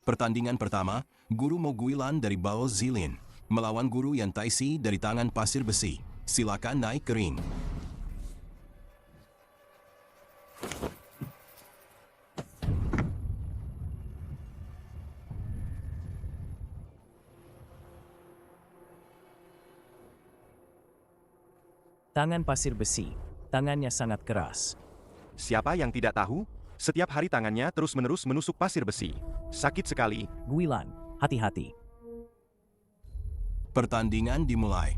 Pertandingan pertama, Guru Mo Guilan dari Bao Zilin melawan Guru Yan Taisi dari tangan pasir besi. Silakan naik ke ring. Tangan pasir besi, tangannya sangat keras. Siapa yang tidak tahu? Setiap hari tangannya terus-menerus menusuk pasir besi. Sakit sekali. Guilan, hati-hati. Pertandingan dimulai.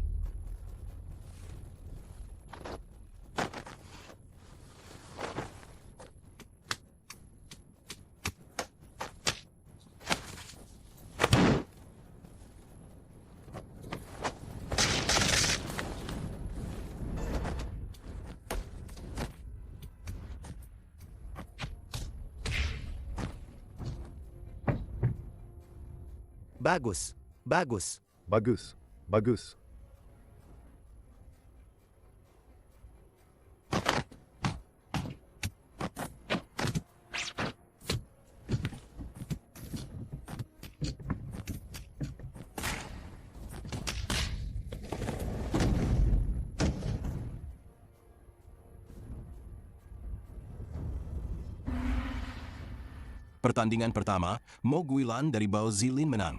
Bagus, bagus. Bagus, bagus. Pertandingan pertama, Mo Guilan dari Bao Zilin menang.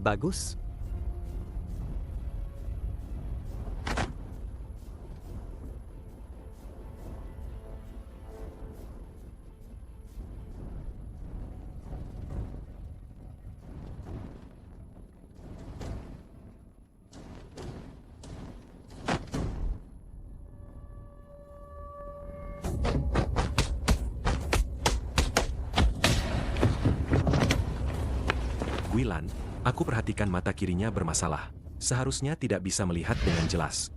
Bagus. Guilan, aku perhatikan mata kirinya bermasalah. Seharusnya tidak bisa melihat dengan jelas.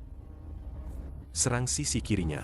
Serang sisi kirinya.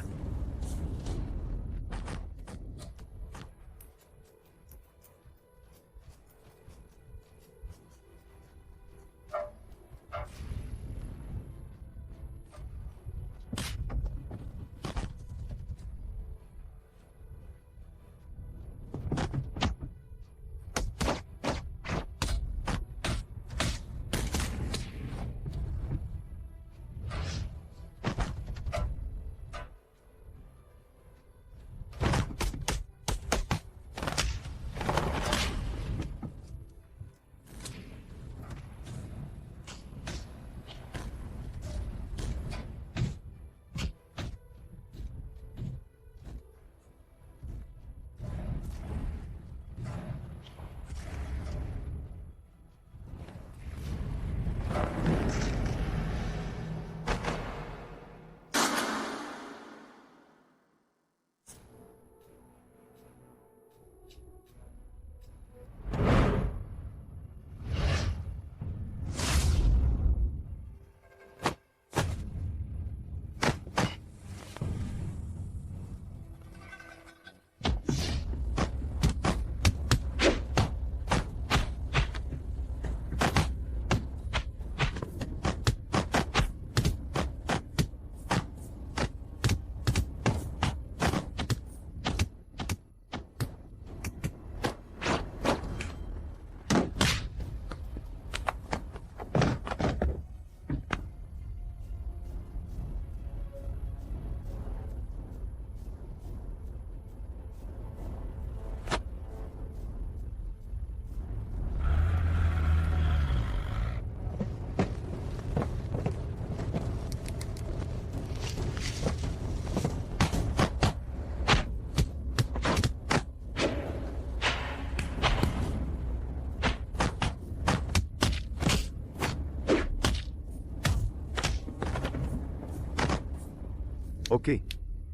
Oke,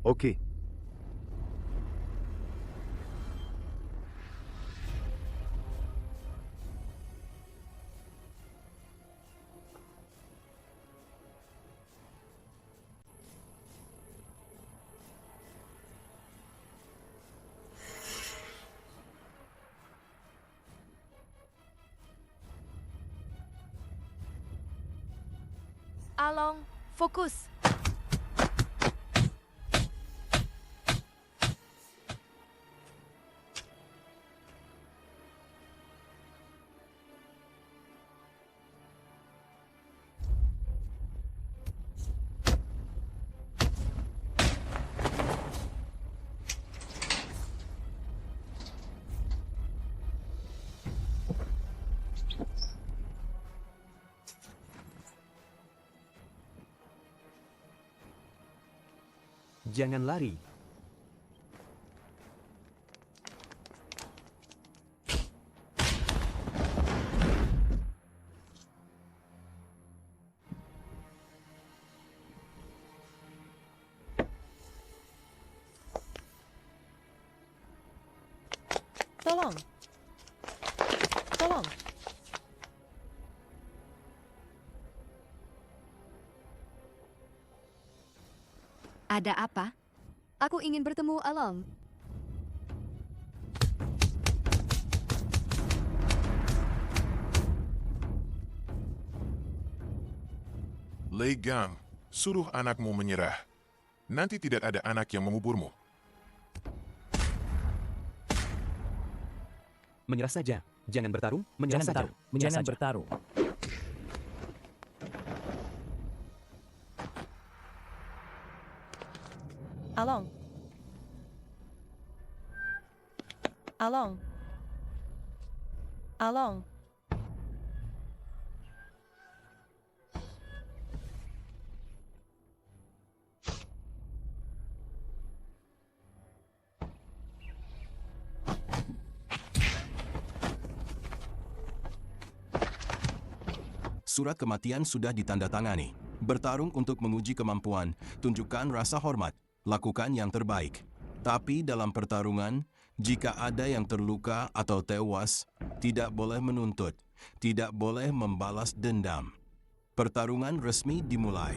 oke. Along, fokus. Jangan lari. Tolong. Tolong. Ada apa? Aku ingin bertemu Along. Lei Gang, suruh anakmu menyerah. Nanti tidak ada anak yang menguburmu. Menyerah saja. Jangan bertarung, menyerah saja. Jangan bertarung. Along. Along. Along. Surat kematian sudah ditandatangani. Bertarung untuk menguji kemampuan, tunjukkan rasa hormat, lakukan yang terbaik. Tapi dalam pertarungan, jika ada yang terluka atau tewas, tidak boleh menuntut, tidak boleh membalas dendam. Pertarungan resmi dimulai.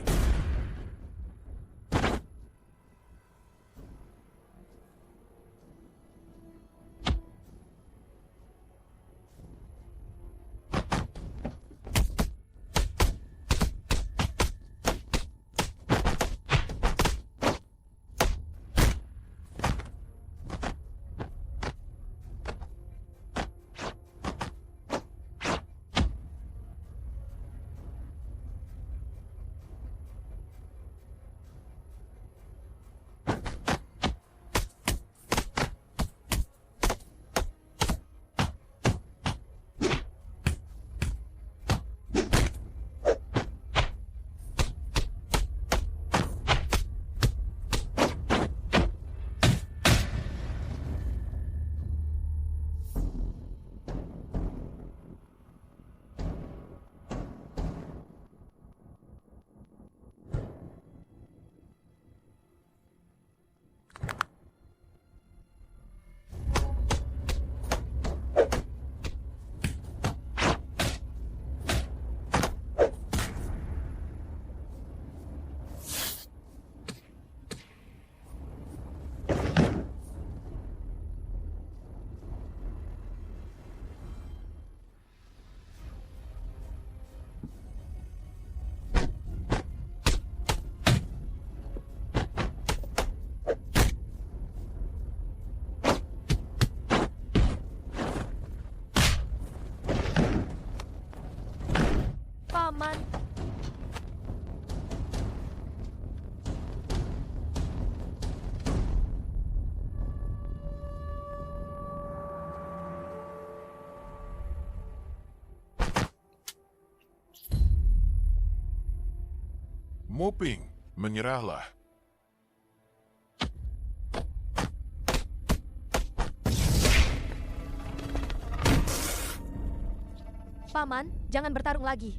Paman. Moping, menyerahlah. Paman, jangan bertarung lagi.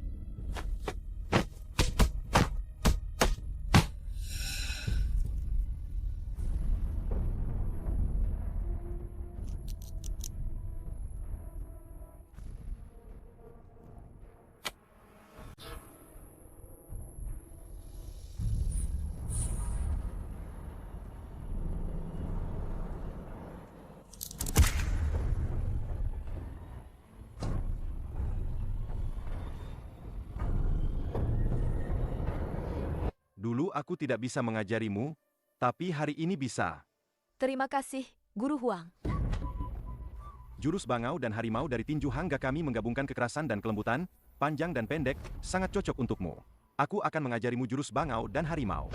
Dulu aku tidak bisa mengajarimu, tapi hari ini bisa. Terima kasih, Guru Huang. Jurus bangau dan harimau dari tinju hangga kami menggabungkan kekerasan dan kelembutan, panjang dan pendek, sangat cocok untukmu. Aku akan mengajarimu jurus bangau dan harimau.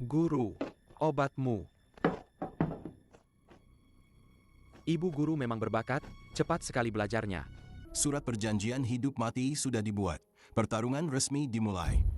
Guru, obatmu. Ibu guru memang berbakat, cepat sekali belajarnya. Surat perjanjian hidup mati sudah dibuat. Pertarungan resmi dimulai.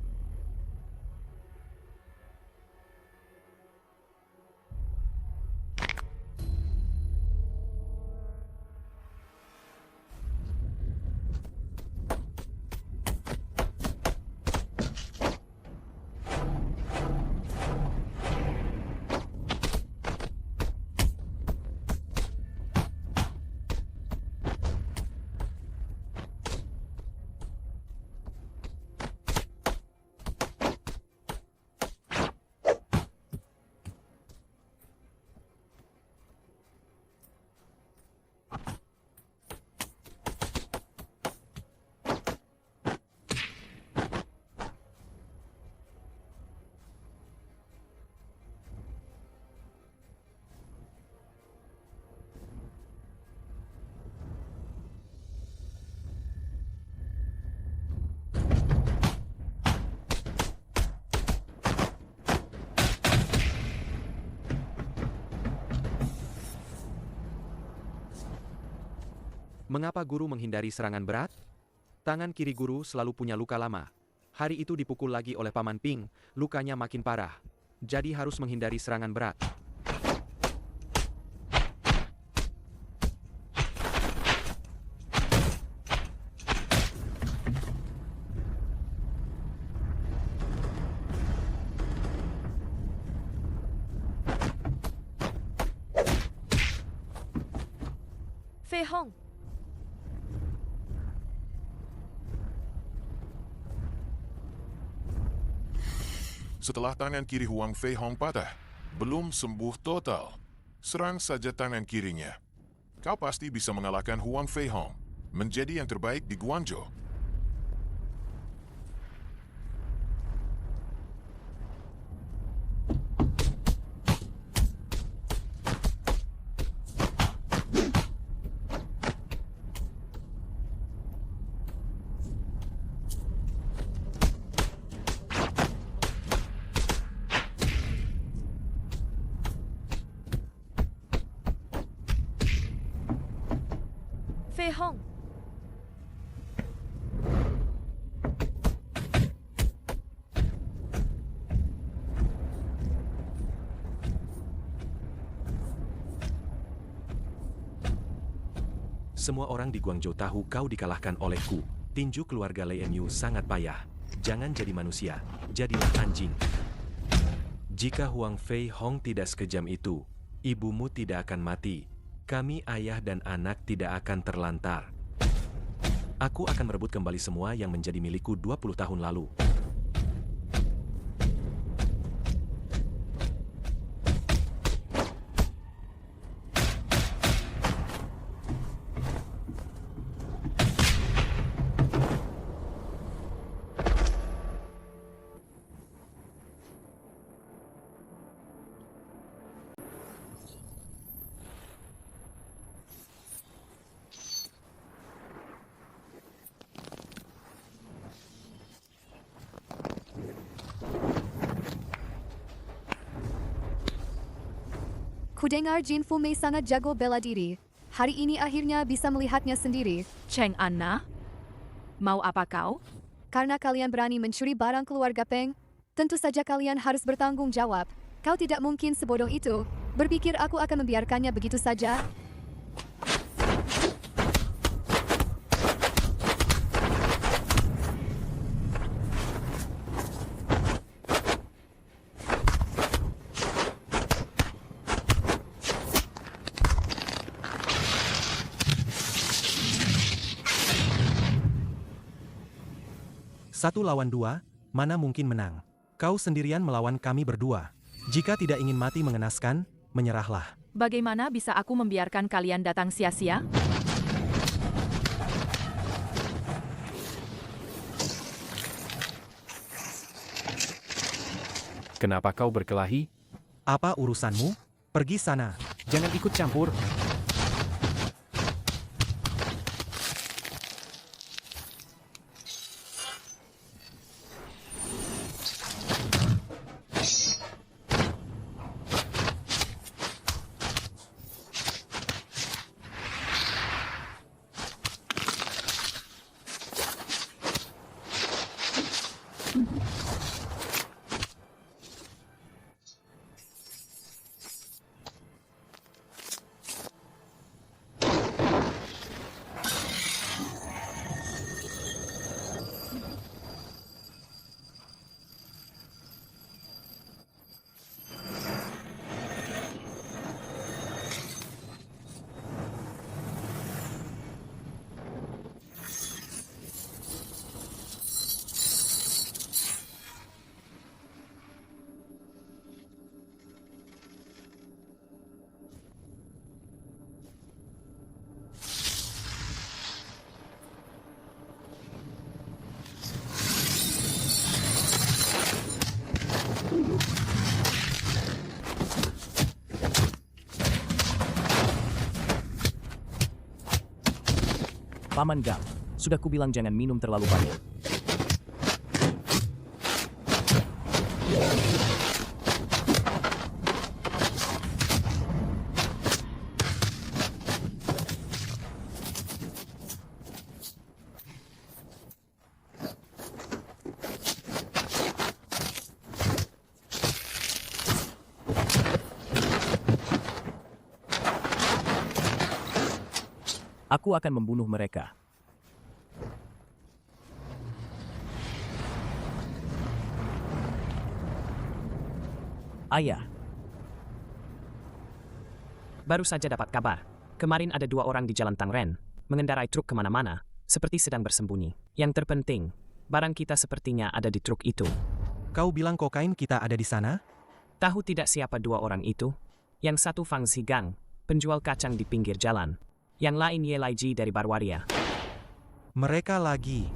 Mengapa guru menghindari serangan berat? Tangan kiri guru selalu punya luka lama. Hari itu dipukul lagi oleh Paman Ping, lukanya makin parah. Jadi harus menghindari serangan berat. Fei Hong, Setelah tangan kiri Huang Fei Hong patah, belum sembuh total. Serang saja tangan kirinya. Kau pasti bisa mengalahkan Huang Fei Hong, menjadi yang terbaik di Guangzhou. Fei Hong. Semua orang di Guangzhou tahu kau dikalahkan olehku. Tinju keluarga Lian Yu sangat payah. Jangan jadi manusia, jadilah anjing. Jika Huang Fei Hong tidak sekejam itu, ibumu tidak akan mati. Kami ayah dan anak tidak akan terlantar. Aku akan merebut kembali semua yang menjadi milikku 20 tahun lalu. Kudengar Jin Fume sangat jago bela diri. Hari ini akhirnya bisa melihatnya sendiri. Cheng Anna? Mau apa kau? Karena kalian berani mencuri barang keluarga Peng, tentu saja kalian harus bertanggung jawab. Kau tidak mungkin sebodoh itu. Berpikir aku akan membiarkannya begitu saja? Satu lawan dua, mana mungkin menang? Kau sendirian melawan kami berdua. Jika tidak ingin mati mengenaskan, menyerahlah. Bagaimana bisa aku membiarkan kalian datang sia-sia? Kenapa kau berkelahi? Apa urusanmu? Pergi sana. Jangan ikut campur. Paman Gam, sudah kubilang jangan minum terlalu banyak. Aku akan membunuh mereka. Ayah, Baru saja dapat kabar. Kemarin ada 2 orang di Jalan Tangren, mengendarai truk kemana-mana, seperti sedang bersembunyi. Yang terpenting, barang kita sepertinya ada di truk itu. Kau bilang kokain kita ada di sana? Tahu tidak siapa 2 orang itu? Yang satu Fang Zigang, penjual kacang di pinggir jalan. Yang lain Ye Laiji dari Barwaria. Mereka lagi.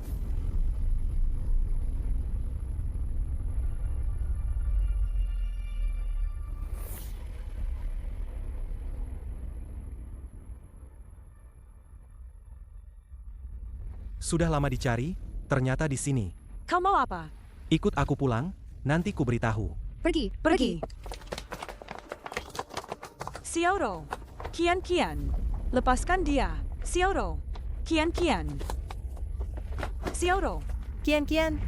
Sudah lama dicari, ternyata di sini. Kau mau apa? Ikut aku pulang, nanti ku beritahu. Pergi. Xiaoro, Kian, lepaskan dia. Xiaoro, Kian. Xiaoro, Kian.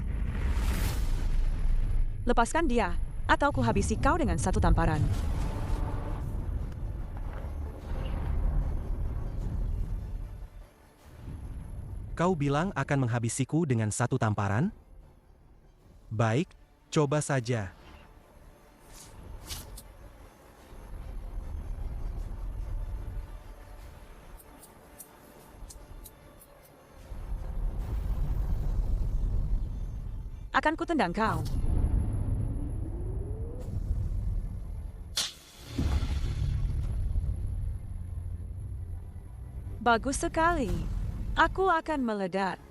Lepaskan dia, atau ku habisi kau dengan satu tamparan. Kau bilang akan menghabisiku dengan satu tamparan? Baik, coba saja. Akan kutendang kau. Bagus sekali. Aku akan meledak.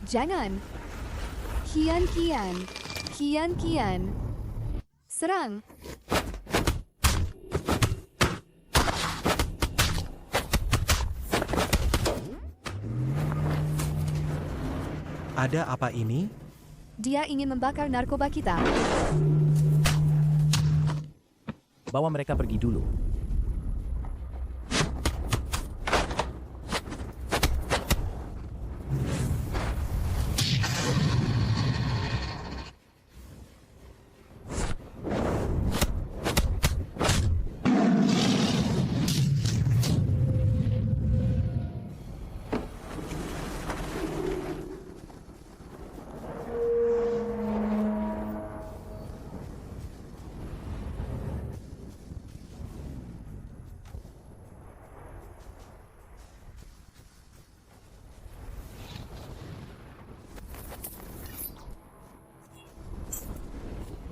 Jangan. Kian. Serang. Ada apa ini? Dia ingin membakar narkoba kita. Bawa mereka pergi dulu.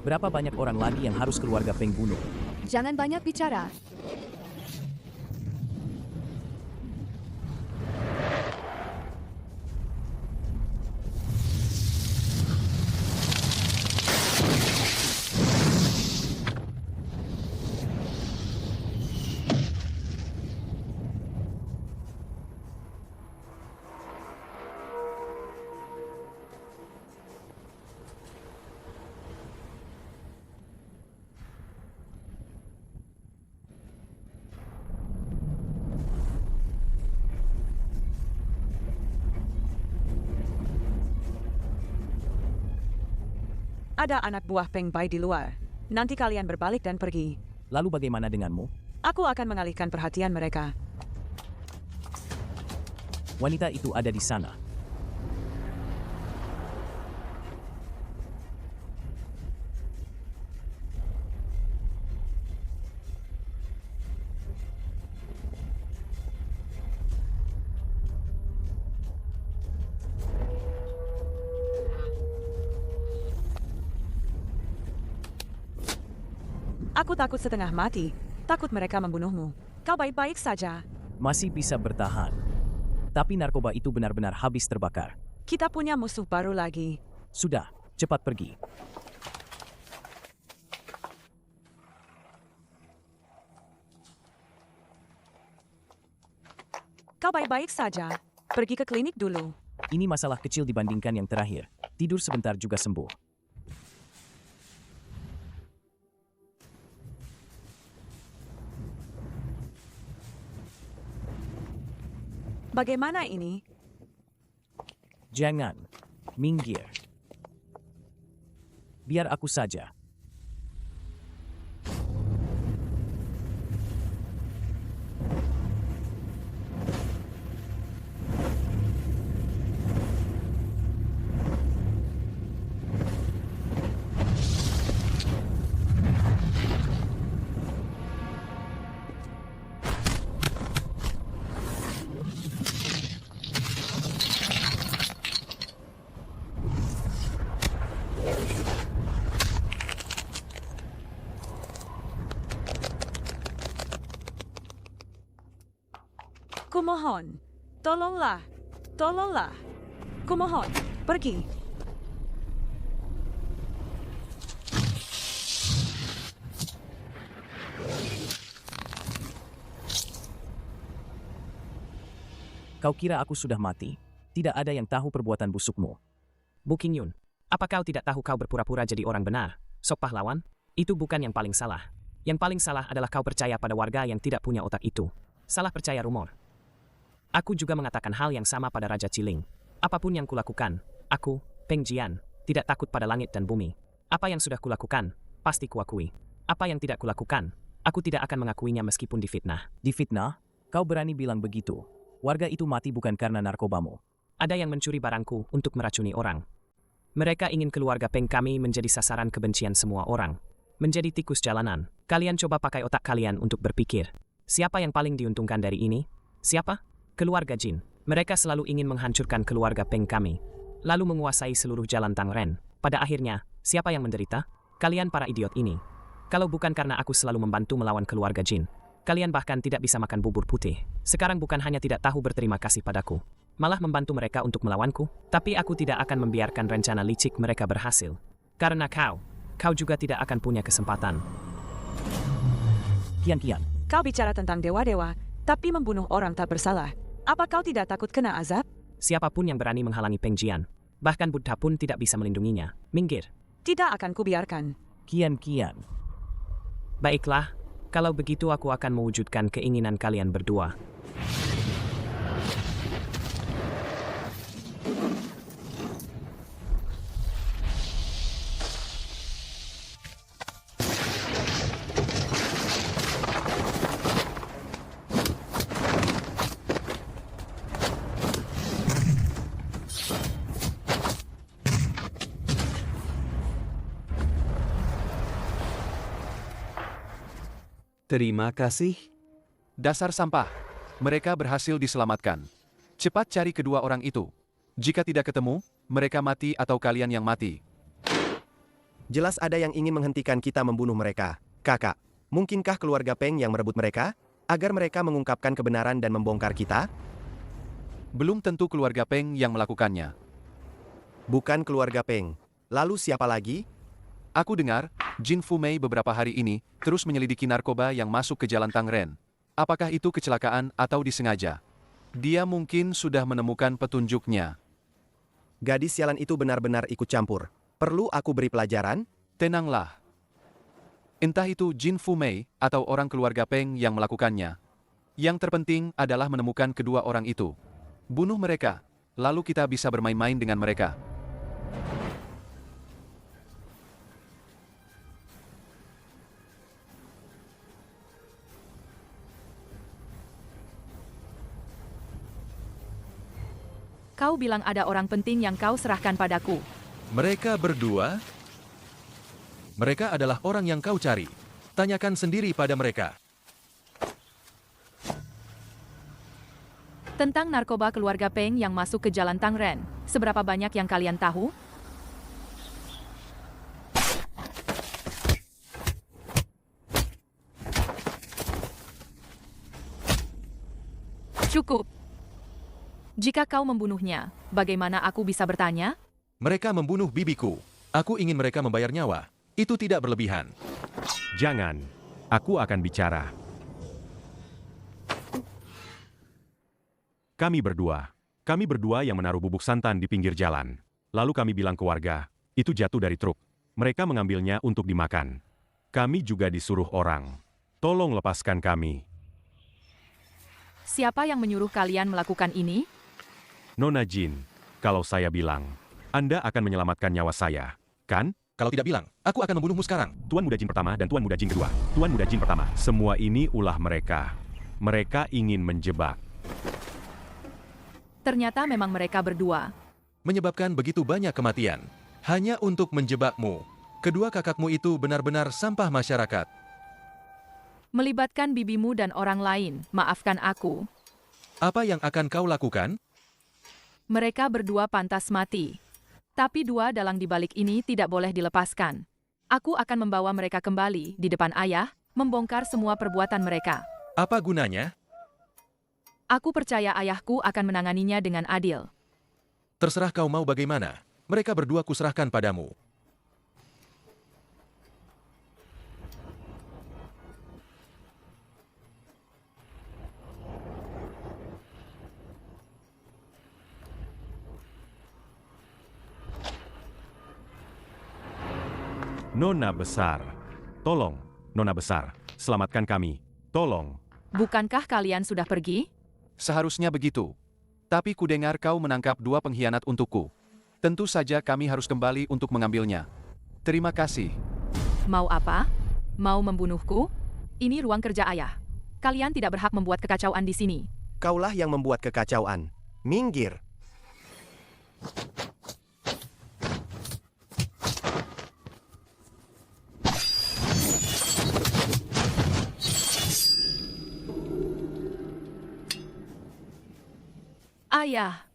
Berapa banyak orang lagi yang harus keluarga Peng bunuh? Jangan banyak bicara. Ada anak buah Peng Bai di luar. Nanti kalian berbalik dan pergi. Lalu bagaimana denganmu? Aku akan mengalihkan perhatian mereka. Wanita itu ada di sana. Aku takut setengah mati. Takut mereka membunuhmu. Kau baik-baik saja. Masih bisa bertahan. Tapi narkoba itu benar-benar habis terbakar. Kita punya musuh baru lagi. Sudah, cepat pergi. Kau baik-baik saja. Pergi ke klinik dulu. Ini masalah kecil dibandingkan yang terakhir. Tidur sebentar juga sembuh. Bagaimana ini? Jangan. Minggir. Biar aku saja. Kumohon, tolonglah, tolonglah. Kumohon, pergi. Kau kira aku sudah mati? Tidak ada yang tahu perbuatan busukmu. Bu King Yun, apa kau tidak tahu kau berpura-pura jadi orang benar? Sok pahlawan? Itu bukan yang paling salah. Yang paling salah adalah kau percaya pada warga yang tidak punya otak itu. Salah percaya rumor. Aku juga mengatakan hal yang sama pada Raja Ciling. Apapun yang kulakukan, aku, Peng Jian, tidak takut pada langit dan bumi. Apa yang sudah kulakukan, pasti kuakui. Apa yang tidak kulakukan, aku tidak akan mengakuinya meskipun difitnah. Difitnah? Kau berani bilang begitu? Warga itu mati bukan karena narkobamu. Ada yang mencuri barangku untuk meracuni orang. Mereka ingin keluarga Peng kami menjadi sasaran kebencian semua orang. Menjadi tikus jalanan. Kalian coba pakai otak kalian untuk berpikir. Siapa yang paling diuntungkan dari ini? Siapa? Keluarga Jin. Mereka selalu ingin menghancurkan keluarga Peng kami. Lalu menguasai seluruh jalan Tang Ren. Pada akhirnya, siapa yang menderita? Kalian para idiot ini. Kalau bukan karena aku selalu membantu melawan keluarga Jin, kalian bahkan tidak bisa makan bubur putih. Sekarang bukan hanya tidak tahu berterima kasih padaku, malah membantu mereka untuk melawanku. Tapi aku tidak akan membiarkan rencana licik mereka berhasil. Karena kau juga tidak akan punya kesempatan. Kian. Kau bicara tentang dewa-dewa, tapi membunuh orang tak bersalah. Apa kau tidak takut kena azab? Siapapun yang berani menghalangi Peng Jian, bahkan Buddha pun tidak bisa melindunginya. Minggir. Tidak akan kubiarkan. Kian. Baiklah, kalau begitu aku akan mewujudkan keinginan kalian berdua. Terima kasih. Dasar sampah. Mereka berhasil diselamatkan. Cepat cari kedua orang itu. Jika tidak ketemu, mereka mati atau kalian yang mati. Jelas ada yang ingin menghentikan kita membunuh mereka. Kakak, mungkinkah keluarga Peng yang merebut mereka? Agar mereka mengungkapkan kebenaran dan membongkar kita? Belum tentu keluarga Peng yang melakukannya. Bukan keluarga Peng. Lalu siapa lagi? Aku dengar, Jin Fumei beberapa hari ini terus menyelidiki narkoba yang masuk ke Jalan Tangren. Apakah itu kecelakaan atau disengaja? Dia mungkin sudah menemukan petunjuknya. Gadis sialan itu benar-benar ikut campur. Perlu aku beri pelajaran? Tenanglah. Entah itu Jin Fumei atau orang keluarga Peng yang melakukannya. Yang terpenting adalah menemukan kedua orang itu. Bunuh mereka, lalu kita bisa bermain-main dengan mereka. Kau bilang ada orang penting yang kau serahkan padaku. Mereka berdua? Mereka adalah orang yang kau cari. Tanyakan sendiri pada mereka. Tentang narkoba keluarga Peng yang masuk ke Jalan Tangren, seberapa banyak yang kalian tahu? Cukup. Jika kau membunuhnya, bagaimana aku bisa bertanya? Mereka membunuh bibiku. Aku ingin mereka membayar nyawa. Itu tidak berlebihan. Jangan. Aku akan bicara. Kami berdua yang menaruh bubuk santan di pinggir jalan. Lalu kami bilang ke warga, itu jatuh dari truk. Mereka mengambilnya untuk dimakan. Kami juga disuruh orang. Tolong lepaskan kami. Siapa yang menyuruh kalian melakukan ini? Nona Jin, kalau saya bilang, Anda akan menyelamatkan nyawa saya, kan? Kalau tidak bilang, aku akan membunuhmu sekarang. Tuan Muda Jin pertama dan Tuan Muda Jin kedua. Tuan Muda Jin pertama. Semua ini ulah mereka. Mereka ingin menjebak. Ternyata memang mereka berdua. Menyebabkan begitu banyak kematian. Hanya untuk menjebakmu. Kedua kakakmu itu benar-benar sampah masyarakat. Melibatkan bibimu dan orang lain, maafkan aku. Apa yang akan kau lakukan? Mereka berdua pantas mati. Tapi dua dalang di balik ini tidak boleh dilepaskan. Aku akan membawa mereka kembali di depan ayah, membongkar semua perbuatan mereka. Apa gunanya? Aku percaya ayahku akan menanganinya dengan adil. Terserah kau mau bagaimana. Mereka berdua kuserahkan padamu. Nona besar. Tolong, Nona besar. Selamatkan kami. Tolong. Bukankah kalian sudah pergi? Seharusnya begitu. Tapi kudengar kau menangkap dua pengkhianat untukku. Tentu saja kami harus kembali untuk mengambilnya. Terima kasih. Mau apa? Mau membunuhku? Ini ruang kerja ayah. Kalian tidak berhak membuat kekacauan di sini. Kaulah yang membuat kekacauan. Minggir. Ayah.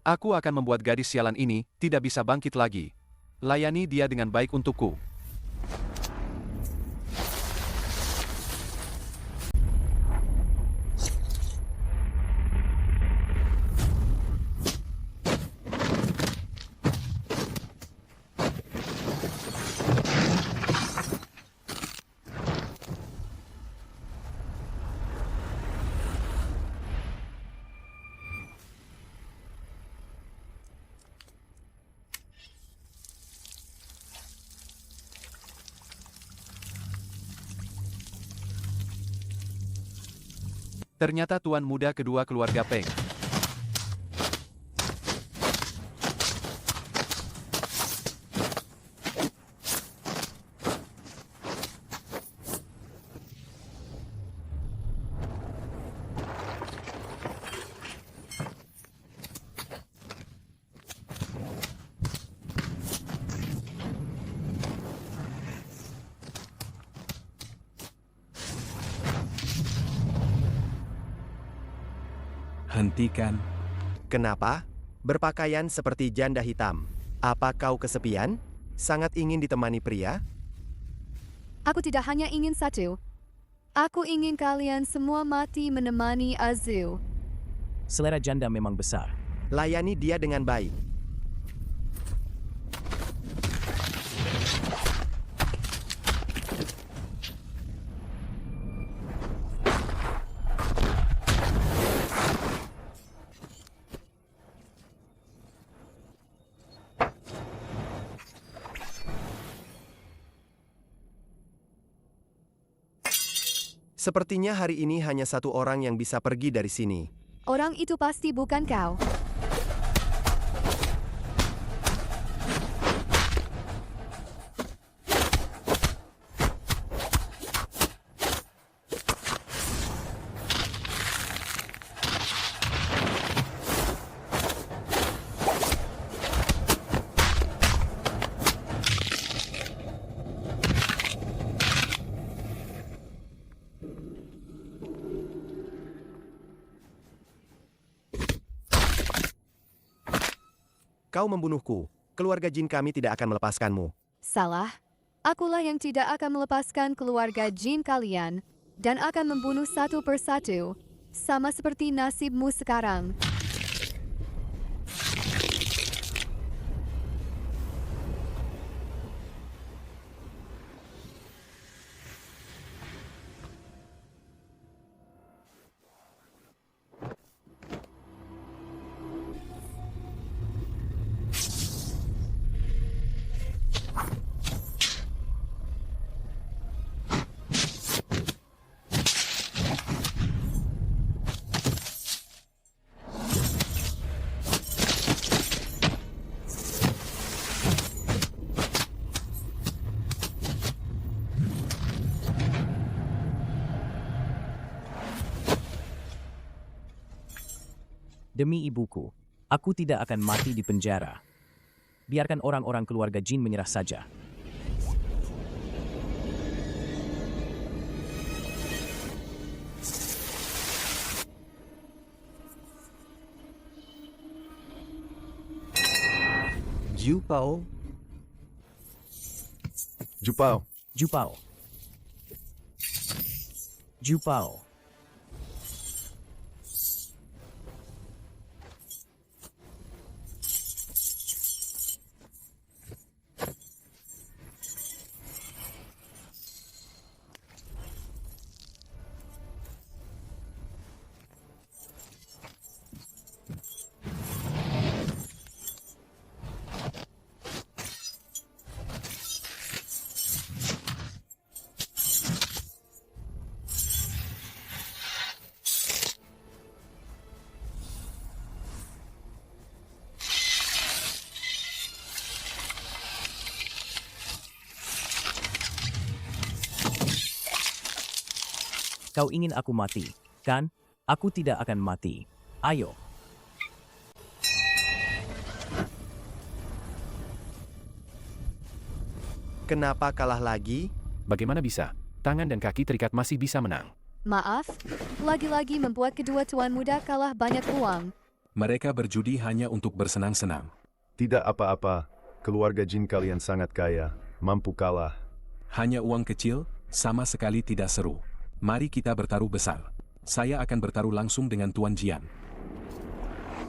Aku akan membuat gadis sialan ini tidak bisa bangkit lagi. Layani dia dengan baik untukku. Ternyata tuan muda kedua keluarga Peng. Hentikan. Kenapa? Berpakaian seperti janda hitam. Apa kau kesepian? Sangat ingin ditemani pria? Aku tidak hanya ingin satu. Aku ingin kalian semua mati menemani Azu. Selera janda memang besar. Layani dia dengan baik. Sepertinya hari ini hanya satu orang yang bisa pergi dari sini. Orang itu pasti bukan kau. Kau membunuhku. Keluarga jin kami tidak akan melepaskanmu. Salah. Akulah yang tidak akan melepaskan keluarga jin kalian dan akan membunuh satu persatu. Sama seperti nasibmu sekarang. Demi ibuku, aku tidak akan mati di penjara. Biarkan orang-orang keluarga jin menyerah saja. Jupao. Jupao. Jupao. Jupao. Kau ingin aku mati, kan? Aku tidak akan mati. Ayo. Kenapa kalah lagi? Bagaimana bisa? Tangan dan kaki terikat masih bisa menang. Maaf, lagi-lagi membuat kedua tuan muda kalah banyak uang. Mereka berjudi hanya untuk bersenang-senang. Tidak apa-apa, keluarga jin kalian sangat kaya, mampu kalah. Hanya uang kecil, sama sekali tidak seru. Mari kita bertaruh besar. Saya akan bertaruh langsung dengan Tuan Jian.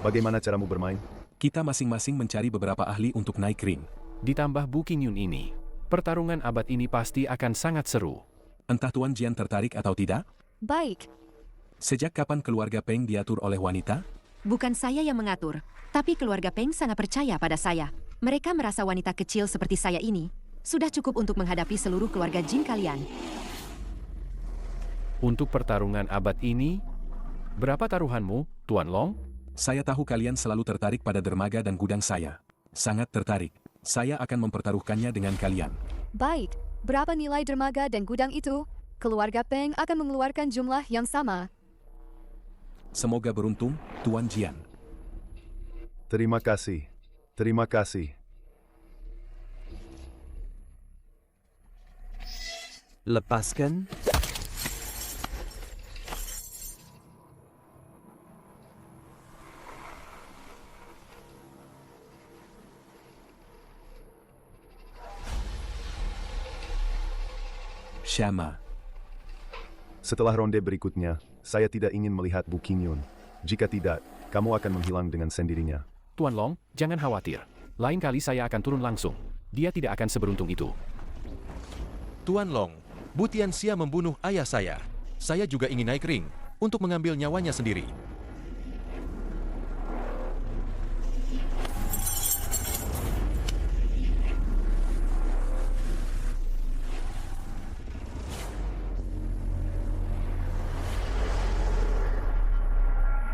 Bagaimana caramu bermain? Kita masing-masing mencari beberapa ahli untuk naik ring. Ditambah Bu Qingyun ini, pertarungan abad ini pasti akan sangat seru. Entah Tuan Jian tertarik atau tidak? Baik. Sejak kapan keluarga Peng diatur oleh wanita? Bukan saya yang mengatur, tapi keluarga Peng sangat percaya pada saya. Mereka merasa wanita kecil seperti saya ini sudah cukup untuk menghadapi seluruh keluarga jin kalian. Untuk pertarungan abad ini, Berapa taruhanmu, Tuan Long? Saya tahu kalian selalu tertarik pada dermaga dan gudang saya. Sangat tertarik. Saya akan mempertaruhkannya dengan kalian. Baik, berapa nilai dermaga dan gudang itu? Keluarga Peng akan mengeluarkan jumlah yang sama. Semoga beruntung, Tuan Jian. Terima kasih. Terima kasih. Lepaskan. Syama. Setelah ronde berikutnya, saya tidak ingin melihat Bu Qingyun. Jika tidak, kamu akan menghilang dengan sendirinya. Tuan Long, jangan khawatir. Lain kali saya akan turun langsung. Dia tidak akan seberuntung itu. Tuan Long, Bu Tianxia membunuh ayah saya. Saya juga ingin naik ring untuk mengambil nyawanya sendiri.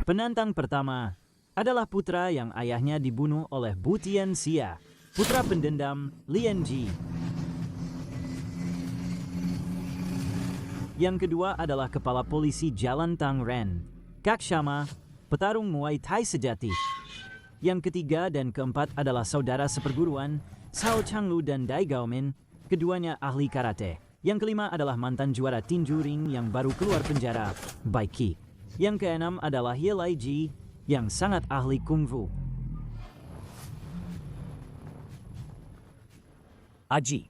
Penantang pertama adalah putra yang ayahnya dibunuh oleh Bu Tianxia, putra pendendam Lian Ji. Yang kedua adalah kepala polisi Jalan Tang Ren, Kak Syama, petarung Muay Thai sejati. Yang ketiga dan keempat adalah saudara seperguruan Cao Changlu dan Dai Gaomin, keduanya ahli karate. Yang kelima adalah mantan juara tinju ring yang baru keluar penjara, Bai Qi. Yang keenam adalah Ye Lai Ji yang sangat ahli kungfu. Aji.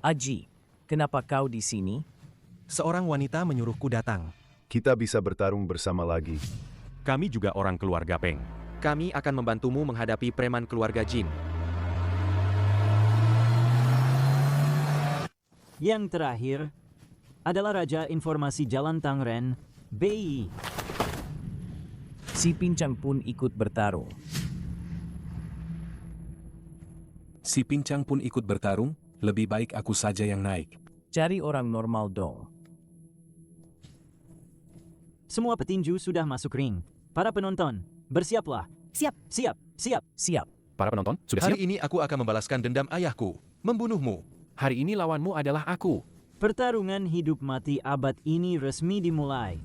Aji, kenapa kau di sini? Seorang wanita menyuruhku datang. Kita bisa bertarung bersama lagi. Kami juga orang keluarga Peng. Kami akan membantumu menghadapi preman keluarga Jin. Yang terakhir adalah Raja Informasi Jalan Tang Ren, BI. Si Pincang pun ikut bertarung. Si Pincang pun ikut bertarung, lebih baik aku saja yang naik. Cari orang normal dong. Semua petinju sudah masuk ring. Para penonton, bersiaplah. Siap. Siap, siap, siap. Para penonton, sudah siap? Hari ini aku akan membalaskan dendam ayahku, membunuhmu. Hari ini lawanmu adalah aku. Pertarungan hidup mati abad ini resmi dimulai.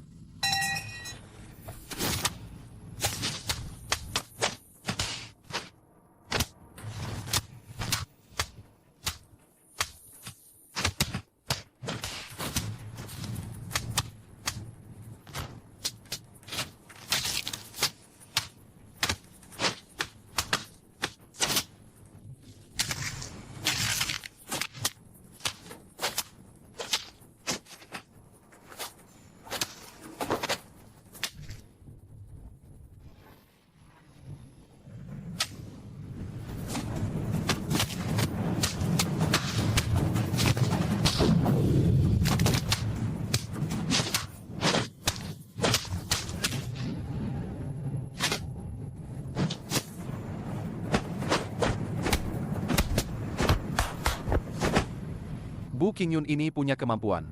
Bu Qingyun ini punya kemampuan.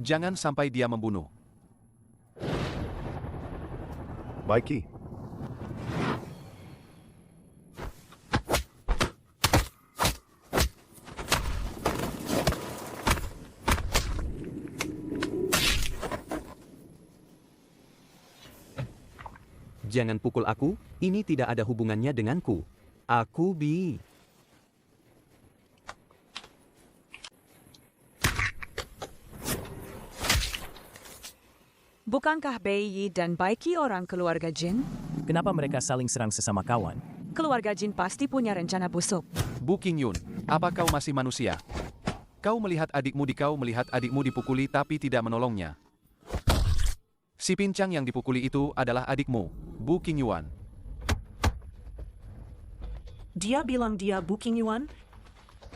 Jangan sampai dia membunuh. Bai Qi. Jangan pukul aku, ini tidak ada hubungannya denganku. Aku Bi. Bukankah Bai Yi dan Bai Qi orang keluarga Jin? Kenapa mereka saling serang sesama kawan? Keluarga Jin pasti punya rencana busuk. Bu Qingyun, apa kau masih manusia? Kau melihat adikmu dipukuli tapi tidak menolongnya. Si Pincang yang dipukuli itu adalah adikmu, Bu Qingyuan. Dia bilang dia Bu Qingyuan?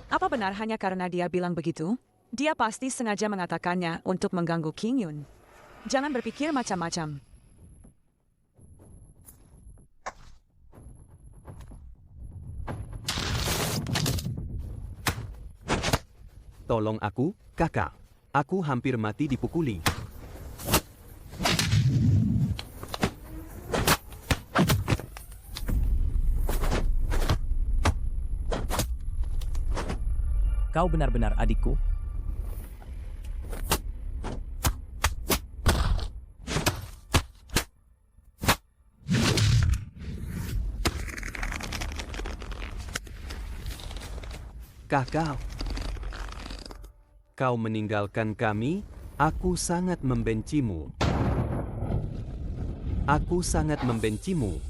Apa benar hanya karena dia bilang begitu? Dia pasti sengaja mengatakannya untuk mengganggu Qingyun. Jangan berpikir macam-macam. Tolong aku, kakak. Aku hampir mati dipukuli. Kau benar-benar adikku? Kakak, kau meninggalkan kami, aku sangat membencimu. Aku sangat membencimu.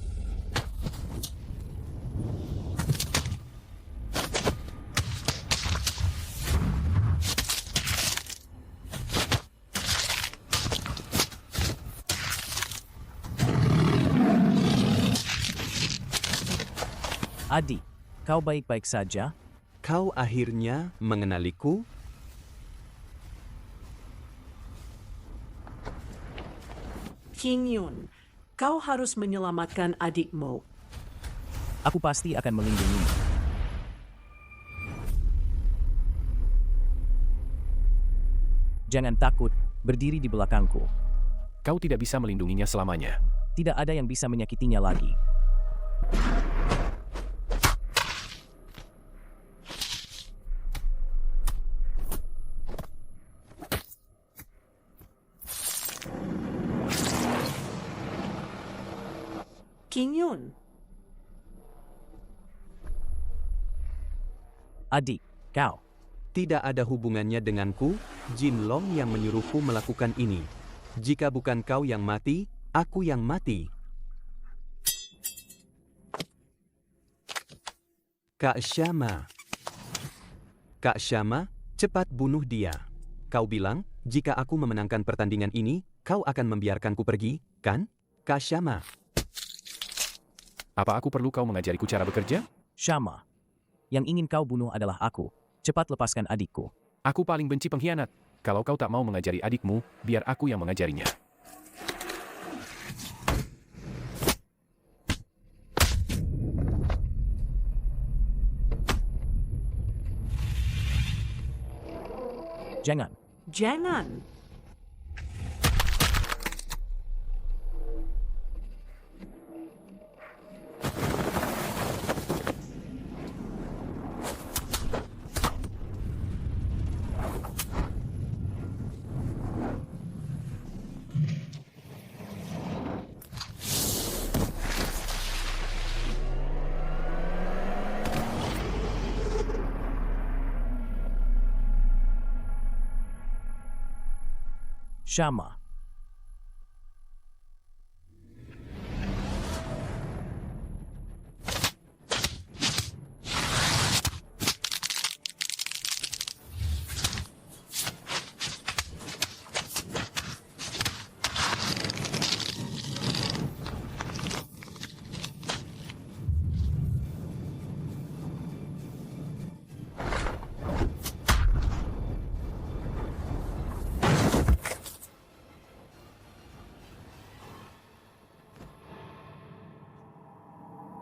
Adik, kau baik-baik saja? Kau akhirnya mengenaliku? King Yun, kau harus menyelamatkan adikmu. Aku pasti akan melindungimu. Jangan takut, berdiri di belakangku. Kau tidak bisa melindunginya selamanya. Tidak ada yang bisa menyakitinya lagi. King Yun, adik, kau. Tidak ada hubungannya denganku, Jin Long yang menyuruhku melakukan ini. Jika bukan kau yang mati, aku yang mati. Kak Shama. Kak Shama, cepat bunuh dia. Kau bilang, jika aku memenangkan pertandingan ini, kau akan membiarkanku pergi, kan? Kak Shama. Apa aku perlu kau mengajariku cara bekerja? Shama, yang ingin kau bunuh adalah aku. Cepat lepaskan adikku. Aku paling benci pengkhianat. Kalau kau tak mau mengajari adikmu, biar aku yang mengajarinya. Jangan. jangan. Shama.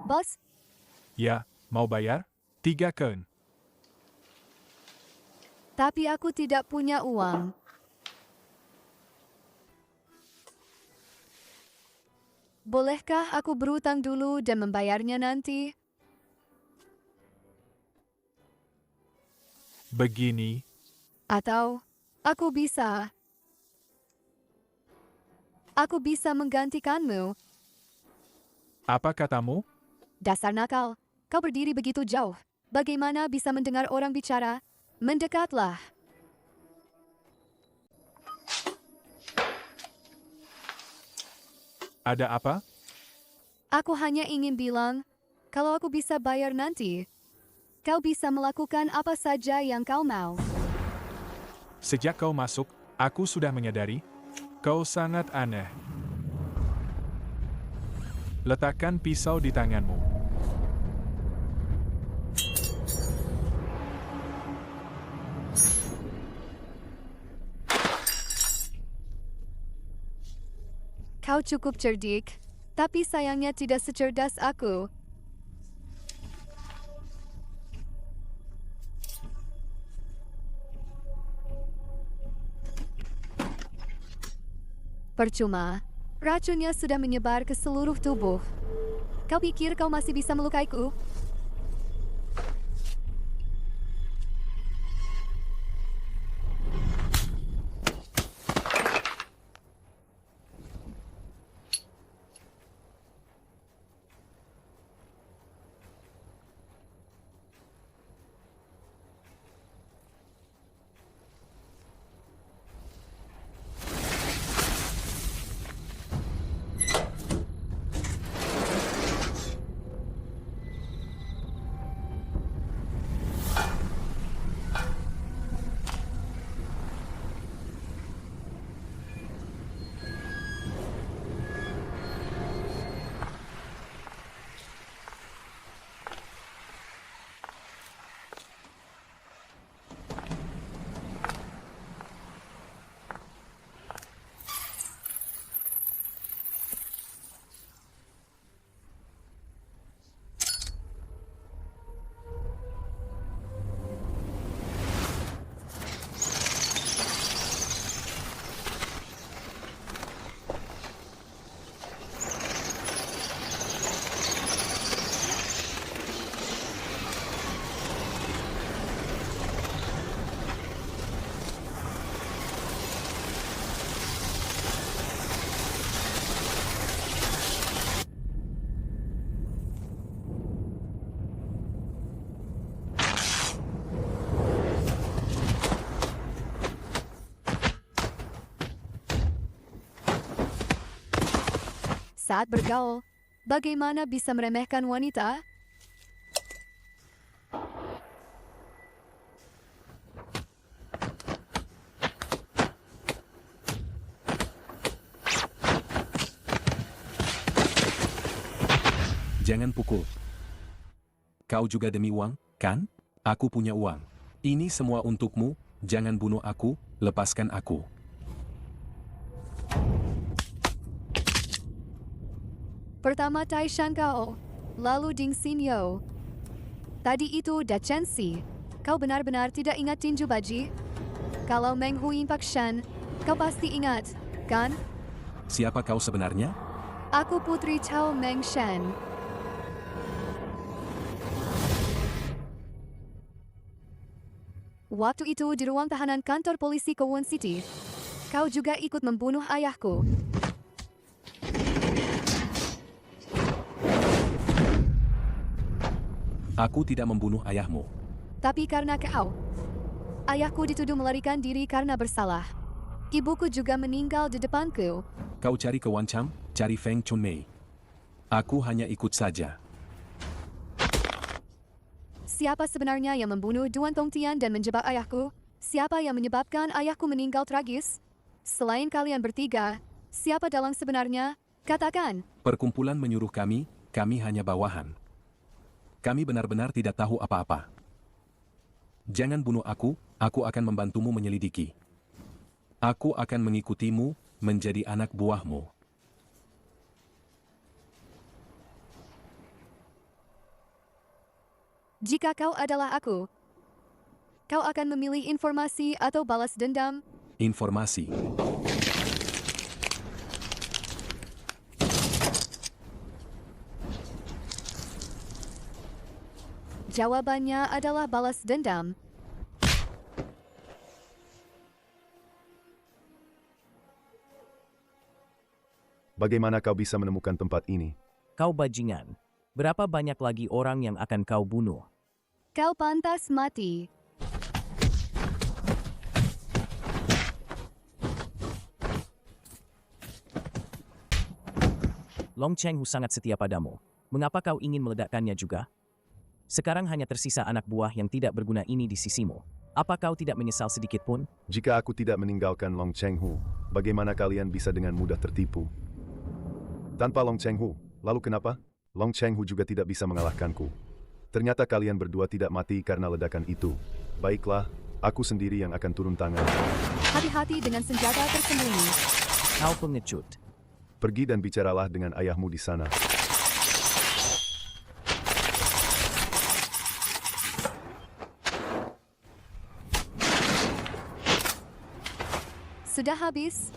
Bos, Ya, mau bayar? 3 koin. tapi aku tidak punya uang. Bolehkah aku berutang dulu dan membayarnya nanti? Begini, Atau aku bisa menggantikanmu. apa katamu? Dasar nakal, kau berdiri begitu jauh. Bagaimana bisa mendengar orang bicara? Mendekatlah. Ada apa? Aku hanya ingin bilang, kalau aku bisa bayar nanti, kau bisa melakukan apa saja yang kau mau. Sejak kau masuk, aku sudah menyadari, kau sangat aneh. Letakkan pisau di tanganmu. Kau cukup cerdik, tapi sayangnya tidak secerdas aku. Percuma, racunnya sudah menyebar ke seluruh tubuh. Kau pikir kau masih bisa melukaiku? Saat bergaul, bagaimana bisa meremehkan wanita? Jangan pukul. Kau juga demi uang, kan? Aku punya uang. Ini semua untukmu, jangan bunuh aku, lepaskan aku. Pertama Tai Shan Kao, lalu Ding Xin Yo. Tadi itu Dachensi. Kau benar-benar tidak ingat tinju baji? Kalau Meng Huin Pak Shan, kau pasti ingat, kan? Siapa kau sebenarnya? Aku Putri Chao Meng Shan. Waktu itu di ruang tahanan kantor polisi Kowon City, kau juga ikut membunuh ayahku. Aku tidak membunuh ayahmu. Tapi karena kau, ayahku dituduh melarikan diri karena bersalah. Ibuku juga meninggal di depanku. Kau cari ke Wan Cham, cari Feng Chunmei. Aku hanya ikut saja. Siapa sebenarnya yang membunuh Duan Tongtian dan menjebak ayahku? Siapa yang menyebabkan ayahku meninggal tragis? Selain kalian bertiga, siapa dalang sebenarnya? Katakan. Perkumpulan menyuruh kami hanya bawahan. Kami benar-benar tidak tahu apa-apa. Jangan bunuh aku akan membantumu menyelidiki. Aku akan mengikutimu menjadi anak buahmu. Jika kau adalah aku, kau akan memilih informasi atau balas dendam? Informasi. Jawabannya adalah balas dendam. Bagaimana kau bisa menemukan tempat ini? Kau bajingan. Berapa banyak lagi orang yang akan kau bunuh? Kau pantas mati. Long Chenghu sangat setia padamu. Mengapa kau ingin meledakkannya juga? Sekarang hanya tersisa anak buah yang tidak berguna ini di sisimu. Apa kau tidak menyesal sedikit pun? Jika aku tidak meninggalkan Long Chenghu, bagaimana kalian bisa dengan mudah tertipu? Tanpa Long Chenghu, lalu kenapa? Long Chenghu juga tidak bisa mengalahkanku. Ternyata kalian berdua tidak mati karena ledakan itu. Baiklah, aku sendiri yang akan turun tangan. Hati-hati dengan senjata tersembunyi. Kau pengecut. Pergi dan bicaralah dengan ayahmu di sana. Sudah habis?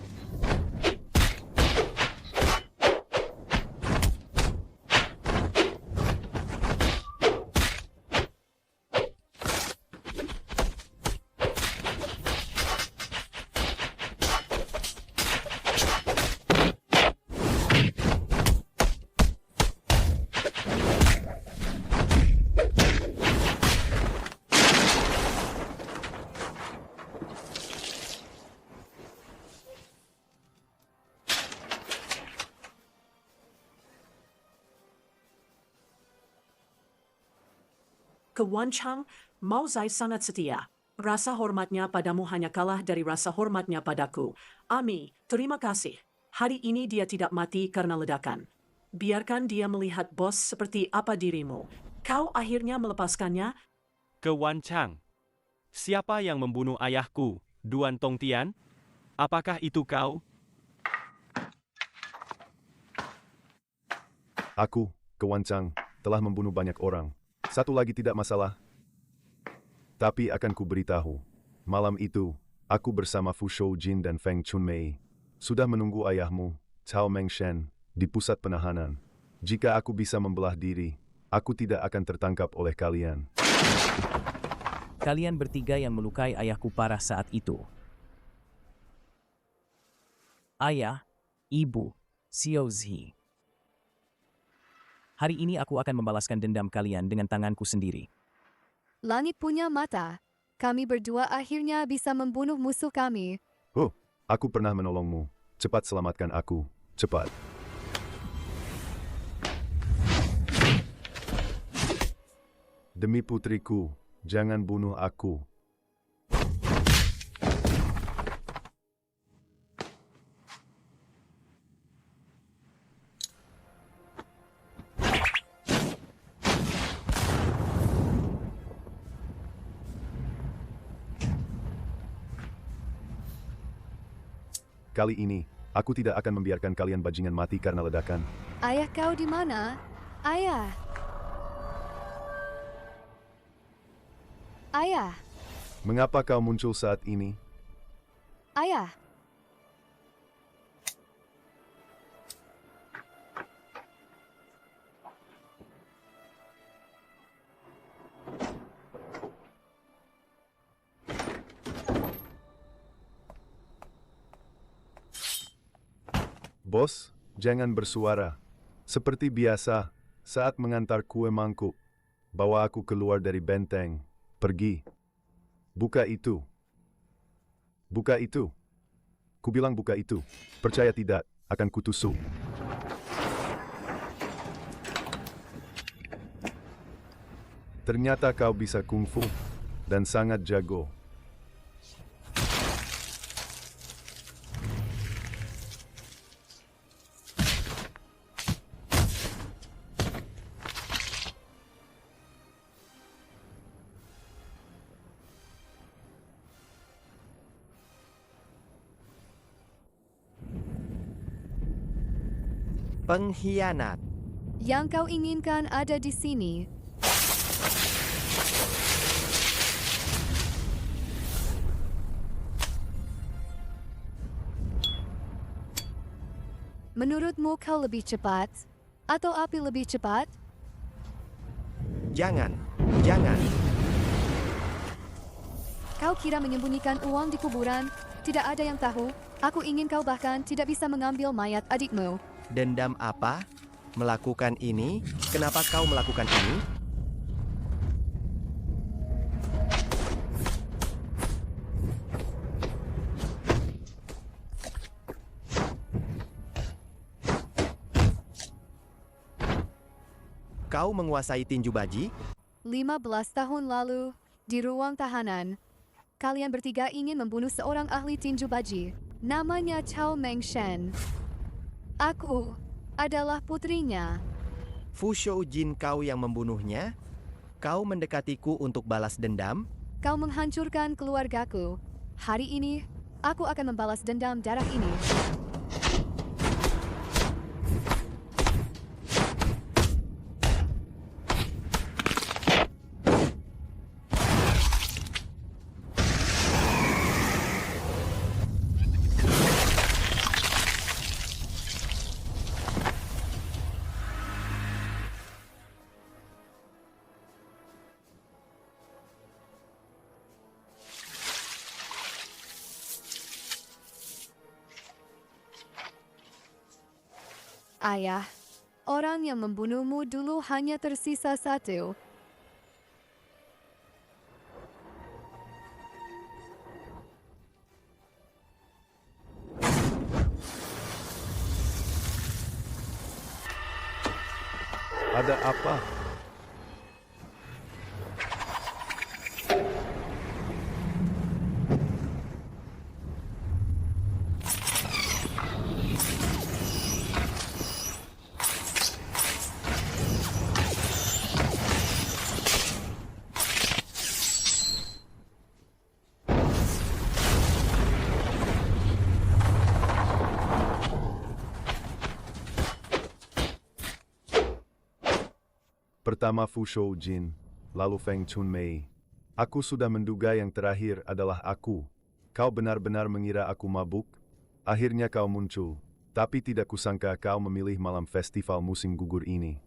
Ke Wan Chang, Mao Zai sangat setia. Rasa hormatnya padamu hanya kalah dari rasa hormatnya padaku. Ami, terima kasih. Hari ini dia tidak mati karena ledakan. Biarkan dia melihat bos seperti apa dirimu. Kau akhirnya melepaskannya? Ke Wan Chang. Siapa yang membunuh ayahku, Duan Tongtian? Apakah itu kau? Aku, Ke Wan Chang, telah membunuh banyak orang. Satu lagi tidak masalah. Tapi akan ku beritahu. Malam itu, aku bersama Fu Shoujin dan Feng Chunmei sudah menunggu ayahmu, Cao Mengshen, di pusat penahanan. Jika aku bisa membelah diri, aku tidak akan tertangkap oleh kalian. Kalian bertiga yang melukai ayahku parah saat itu. Ayah, ibu, Xiao Zi. Hari ini aku akan membalaskan dendam kalian dengan tanganku sendiri. Langit punya mata. Kami berdua akhirnya bisa membunuh musuh kami. Oh, aku pernah menolongmu. Cepat selamatkan aku. Cepat. Demi putriku, jangan bunuh aku. Kali ini, aku tidak akan membiarkan kalian bajingan mati karena ledakan. Ayah kau di mana? Ayah. Ayah. Mengapa kau muncul saat ini? Ayah. Bos, jangan bersuara. Seperti biasa, saat mengantar kue mangkuk, bawa aku keluar dari benteng. Pergi. Buka itu. Buka itu. Kubilang buka itu. Percaya tidak, akan kutusuk. Ternyata kau bisa kungfu dan sangat jago. Pengkhianat. Yang kau inginkan ada di sini. Menurutmu kau lebih cepat? Atau api lebih cepat? Jangan. Jangan. Kau kira menyembunyikan uang di kuburan? Tidak ada yang tahu. Aku ingin kau bahkan tidak bisa mengambil mayat adikmu. Dendam apa? Melakukan ini? Kenapa kau melakukan ini? Kau menguasai tinju baji? 15 tahun lalu, di ruang tahanan, kalian bertiga ingin membunuh seorang ahli tinju baji. Namanya Chao Mengshen. Aku adalah putrinya. Fu Shou Jin kau yang membunuhnya? Kau mendekatiku untuk balas dendam? Kau menghancurkan keluargaku. Hari ini, aku akan membalas dendam darah ini. Ayah, orang yang membunuhmu dulu hanya tersisa satu. Ada apa? Pertama Fu Shou Jin, lalu Feng Chunmei. Aku sudah menduga yang terakhir adalah aku. Kau benar-benar mengira aku mabuk? Akhirnya kau muncul. Tapi tidak kusangka kau memilih malam festival musim gugur ini.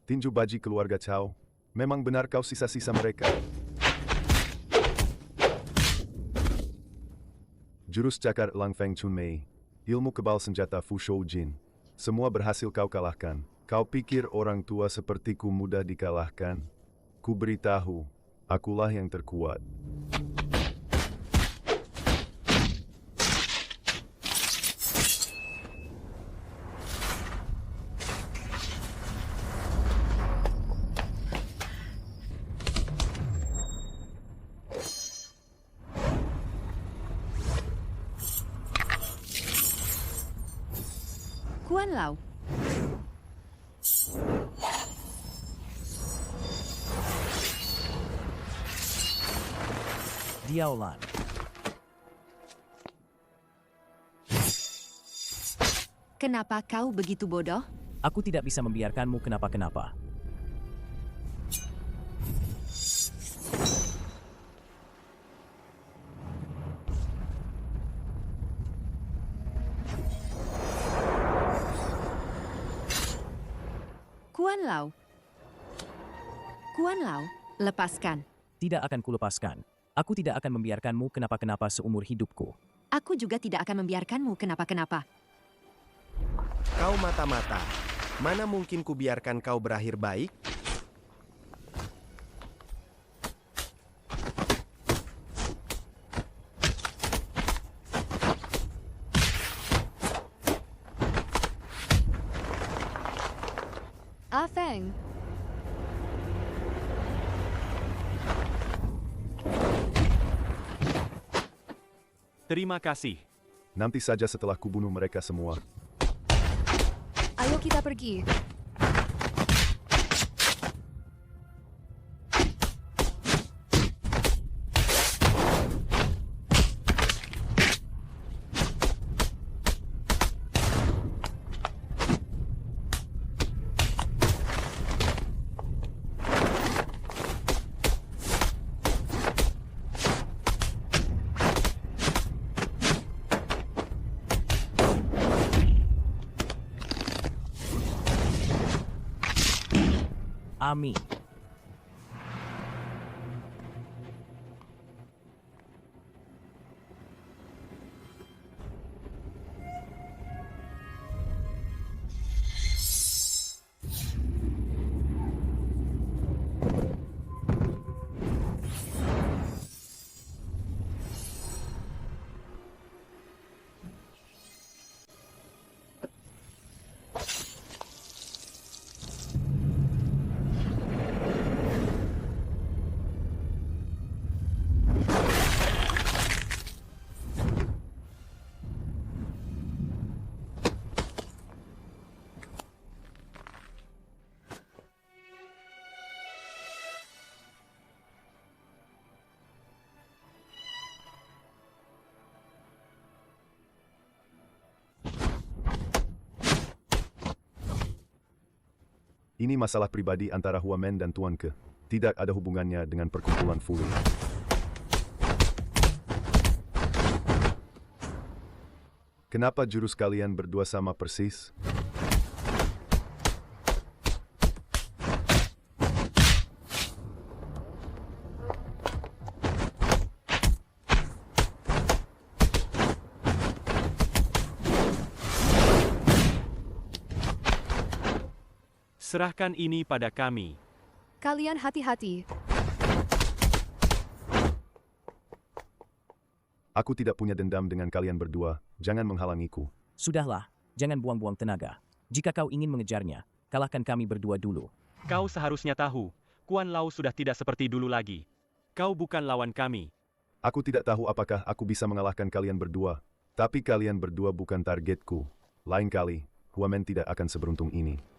Tinju baji keluarga Chao. Memang benar kau sisa-sisa mereka. Jurus cakar elang Feng Chunmei, ilmu kebal senjata Fu Shou Jin. Semua berhasil kau kalahkan. Kau pikir orang tua sepertiku mudah dikalahkan? Ku beritahu, akulah yang terkuat. Kuan Lau. Diaolan. Kenapa kau begitu bodoh? Aku tidak bisa membiarkanmu kenapa-kenapa. Kuan Lau. Kuan Lau, lepaskan. Tidak akan kulepaskan. Aku tidak akan membiarkanmu kenapa-kenapa seumur hidupku. Aku juga tidak akan membiarkanmu kenapa-kenapa. Kau mata-mata. Mana mungkin kubiarkan kau berakhir baik? Afeng. Terima kasih. Nanti saja setelah kubunuh mereka semua. Ayo kita pergi. Ami. Ini masalah pribadi antara Huamen dan Tuan Ke. Tidak ada hubungannya dengan perkumpulan Fuli. Kenapa jurus kalian berdua sama persis? Serahkan ini pada kami. Kalian hati-hati. Aku tidak punya dendam dengan kalian berdua. Jangan menghalangiku. Sudahlah, jangan buang-buang tenaga. Jika kau ingin mengejarnya, kalahkan kami berdua dulu. Kau seharusnya tahu, Kuan Lau sudah tidak seperti dulu lagi. Kau bukan lawan kami. Aku tidak tahu apakah aku bisa mengalahkan kalian berdua. Tapi kalian berdua bukan targetku. Lain kali, Huamen tidak akan seberuntung ini.